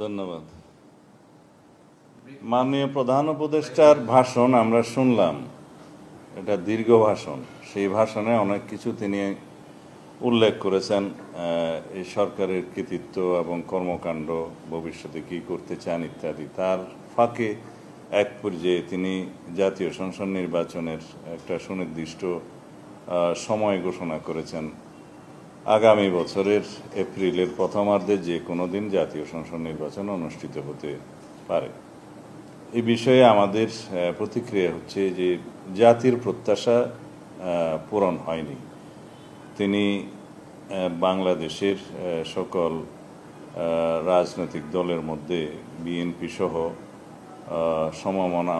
ধন্যবাদ। মাননীয় প্রধান উপদেষ্টার ভাষণ আমরা শুনলাম, এটা দীর্ঘ ভাষণ। সেই ভাষণে অনেক কিছু তিনি উল্লেখ করেছেন, এই সরকারের কৃতিত্ব এবং কর্মকাণ্ড, ভবিষ্যতে কী করতে চান ইত্যাদি। তার ফাঁকে এক পর্যায়ে তিনি জাতীয় সংসদ নির্বাচনের একটা সুনির্দিষ্ট সময় ঘোষণা করেছেন। আগামী বছরের এপ্রিলের প্রথমার্ধে যে কোনো দিন জাতীয় সংসদ নির্বাচন অনুষ্ঠিত হতে পারে। এই বিষয়ে আমাদের প্রতিক্রিয়া হচ্ছে যে জাতির প্রত্যাশা পূরণ হয়নি। তিনি বাংলাদেশের সকল রাজনৈতিক দলের মধ্যে বিএনপি সহ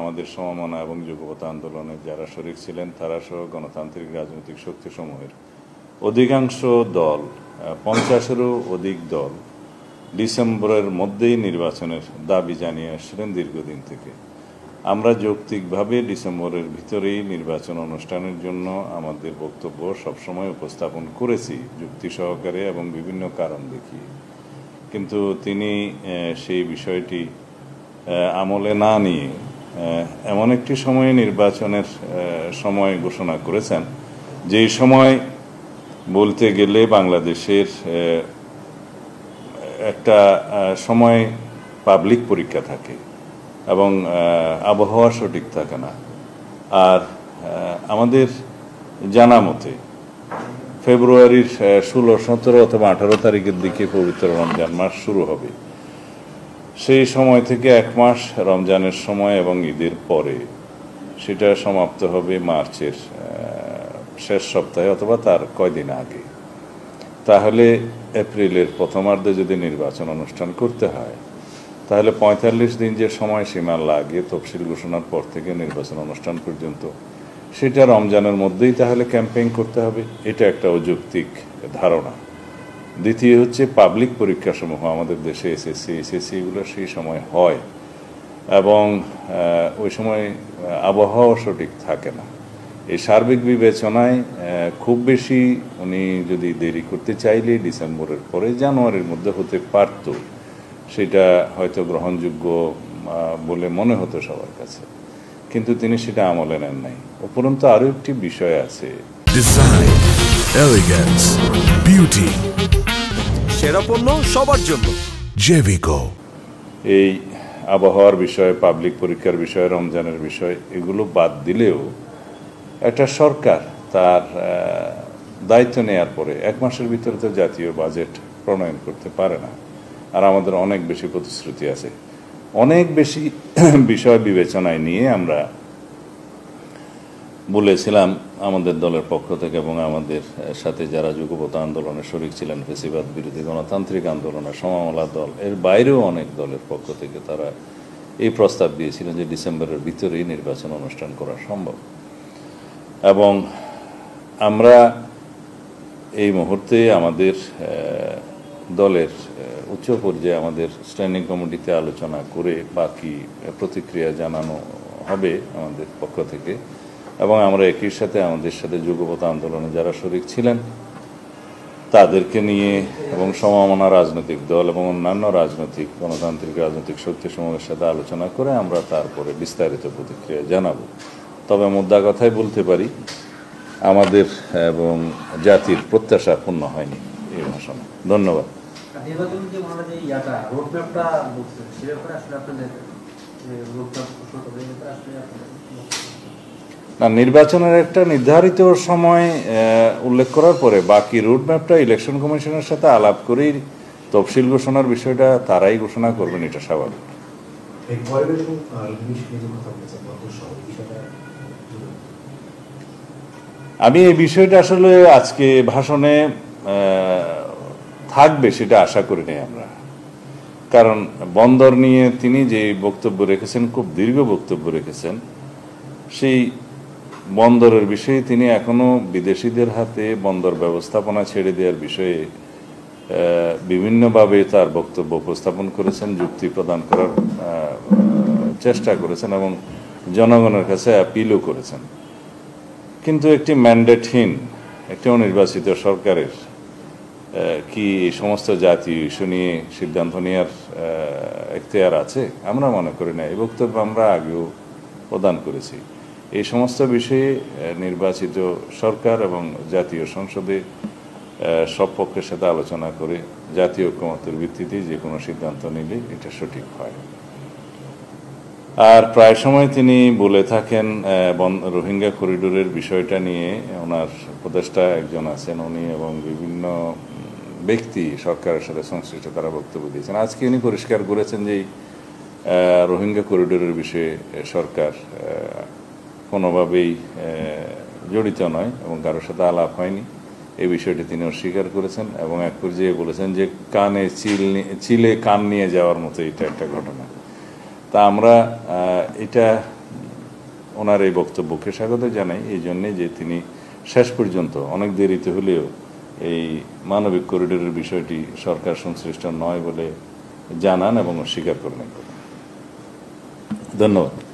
আমাদের সমমনা এবং যুগপৎ আন্দোলনে যারা শরিক ছিলেন তারা সহ গণতান্ত্রিক রাজনৈতিক শক্তিসমূহের অধিকাংশ দল, 50-এরও অধিক দল ডিসেম্বরের মধ্যেই নির্বাচনের দাবি জানিয়ে আসছিলেন দীর্ঘদিন থেকে। আমরা যৌক্তিকভাবে ডিসেম্বরের ভিতরেই নির্বাচন অনুষ্ঠানের জন্য আমাদের বক্তব্য সবসময় উপস্থাপন করেছি, যুক্তি সহকারে এবং বিভিন্ন কারণ দেখিয়ে। কিন্তু তিনি সেই বিষয়টি আমলে না নিয়ে এমন একটি সময়ে নির্বাচনের সময় ঘোষণা করেছেন, যেই সময় বলতে গেলে বাংলাদেশের একটা সময় পাবলিক পরীক্ষা থাকে এবং আবহাওয়া সঠিক থাকে না। আর আমাদের জানা মতে ফেব্রুয়ারির 16, 17 অথবা 18 তারিখের দিকে পবিত্র রমজান মাস শুরু হবে। সেই সময় থেকে এক মাস রমজানের সময় এবং ঈদের পরে সেটা সমাপ্ত হবে মার্চের শেষ সপ্তাহে অথবা তার কয়দিন আগে। তাহলে এপ্রিলের প্রথমার্ধে যদি নির্বাচন অনুষ্ঠান করতে হয়, তাহলে 45 দিন যে সময়সীমা লাগে তফসিল ঘোষণার পর থেকে নির্বাচন অনুষ্ঠান পর্যন্ত, সেটা রমজানের মধ্যেই তাহলে ক্যাম্পেইন করতে হবে। এটা একটা অযৌক্তিক ধারণা। দ্বিতীয় হচ্ছে পাবলিক পরীক্ষাসমূহ আমাদের দেশে এসএসসি এগুলো সেই সময় হয় এবং ওই সময় আবহাওয়া সঠিক থাকে না। এই সার্বিক বিবেচনায় খুব বেশি উনি যদি দেরি করতে চাইলে ডিসেম্বরের পরে জানুয়ারির মধ্যে হতে পারত, সেটা হয়তো গ্রহণযোগ্য বলে মনে হতো সবার কাছে, কিন্তু তিনি সেটা আমলে নেন নাই। উপরন্তু আরও একটি বিষয় আছে, ডিজাইন, এলিগেন্স, বিউটি, সেরা পণ্য সবার জন্য জেভিকো। এই আবহাওয়ার বিষয়, পাবলিক পরীক্ষার বিষয়, রমজানের বিষয়, এগুলো বাদ দিলেও একটা সরকার তার দায়িত্ব নেওয়ার পরে 1 মাসের ভিতরে তো জাতীয় বাজেট প্রণয়ন করতে পারে না। আর আমাদের অনেক বেশি প্রতিশ্রুতি আছে, অনেক বেশি বিষয় বিবেচনায় নিয়ে আমরা বলেছিলাম আমাদের দলের পক্ষ থেকে এবং আমাদের সাথে যারা যুগপৎ আন্দোলনে শরিক ছিলেন, ফ্যাসিবাদ বিরোধী গণতান্ত্রিক আন্দোলনের সমমনা দল, এর বাইরেও অনেক দলের পক্ষ থেকে তারা এই প্রস্তাব দিয়েছিলেন যে ডিসেম্বরের ভিতরেই নির্বাচন অনুষ্ঠান করা সম্ভব। এবং আমরা এই মুহূর্তে আমাদের দলের উচ্চ পর্যায়ে আমাদের স্ট্যান্ডিং কমিটিতে আলোচনা করে বাকি প্রতিক্রিয়া জানানো হবে আমাদের পক্ষ থেকে। এবং আমরা একই সাথে আমাদের সাথে যুগপৎ আন্দোলনে যারা শরিক ছিলেন তাদেরকে নিয়ে এবং সমমনা রাজনৈতিক দল এবং অন্যান্য রাজনৈতিক গণতান্ত্রিক রাজনৈতিক শক্তিসমূহের সাথে আলোচনা করে আমরা তারপরে বিস্তারিত প্রতিক্রিয়া জানাবো। তবে মুদ্রা কথাই বলতে পারি, আমাদের এবং জাতির প্রত্যাশা পূর্ণ হয়নি এই ভাষণে। ধন্যবাদ। না, নির্বাচনের একটা নির্ধারিত সময় উল্লেখ করার পরে বাকি রুটম্যাপটা ইলেকশন কমিশনের সাথে আলাপ করেই তফসিল ঘোষণার বিষয়টা তারাই ঘোষণা করবেন, এটা স্বাভাবিক। আমি এই বিষয়টা আসলে আজকে ভাষণে থাকবে সেটা আশা করি নাই আমরা, কারণ বন্দর নিয়ে তিনি যে বক্তব্য রেখেছেন, খুব দীর্ঘ বক্তব্য রেখেছেন, সেই বন্দরের বিষয়ে তিনি এখনো বিদেশিদের হাতে বন্দর ব্যবস্থাপনা ছেড়ে দেওয়ার বিষয়ে বিভিন্নভাবে তার বক্তব্য উপস্থাপন করেছেন, যুক্তি প্রদান করার চেষ্টা করেছেন এবং জনগণের কাছে অ্যাপিলও করেছেন। কিন্তু একটি ম্যান্ডেটহীন, একটি অনির্বাচিত সরকারের কি এই সমস্ত জাতীয় ইস্যু নিয়ে সিদ্ধান্ত নেওয়ার এখতিয়ার আছে? আমরা মনে করি না। এই বক্তব্য আমরা আগেও প্রদান করেছি। এই সমস্ত বিষয়ে নির্বাচিত সরকার এবং জাতীয় সংসদে সব পক্ষের সাথে আলোচনা করে জাতীয় ঐক্যমত্যের ভিত্তিতে যে কোনো সিদ্ধান্ত নিলে এটা সঠিক হয়। আর প্রায় সময় তিনি বলে থাকেন রোহিঙ্গা করিডোরের বিষয়টা নিয়ে, ওনার উপদেষ্টা একজন আছেন উনি এবং বিভিন্ন ব্যক্তি সরকারের সাথে সংশ্লিষ্ট তারা বক্তব্য দিয়েছেন। আজকে উনি পরিষ্কার করেছেন যে রোহিঙ্গা করিডোরের বিষয়ে সরকার কোনোভাবেই জড়িত নয় এবং কারোর সাথে আলাপ হয়নি। এই বিষয়টি তিনি অস্বীকার করেছেন এবং এক পর্যায়ে বলেছেন যে কানে চিলে কান নিয়ে যাওয়ার মতো এটা একটা ঘটনা। তা আমরা এটা ওনার এই বক্তব্যকে স্বাগত জানাই এই জন্যে যে তিনি শেষ পর্যন্ত অনেক দেরিতে হলেও এই মানবিক করিডোরের বিষয়টি সরকার সংশ্লিষ্ট নয় বলে জানান এবং অস্বীকার করেন। ধন্যবাদ।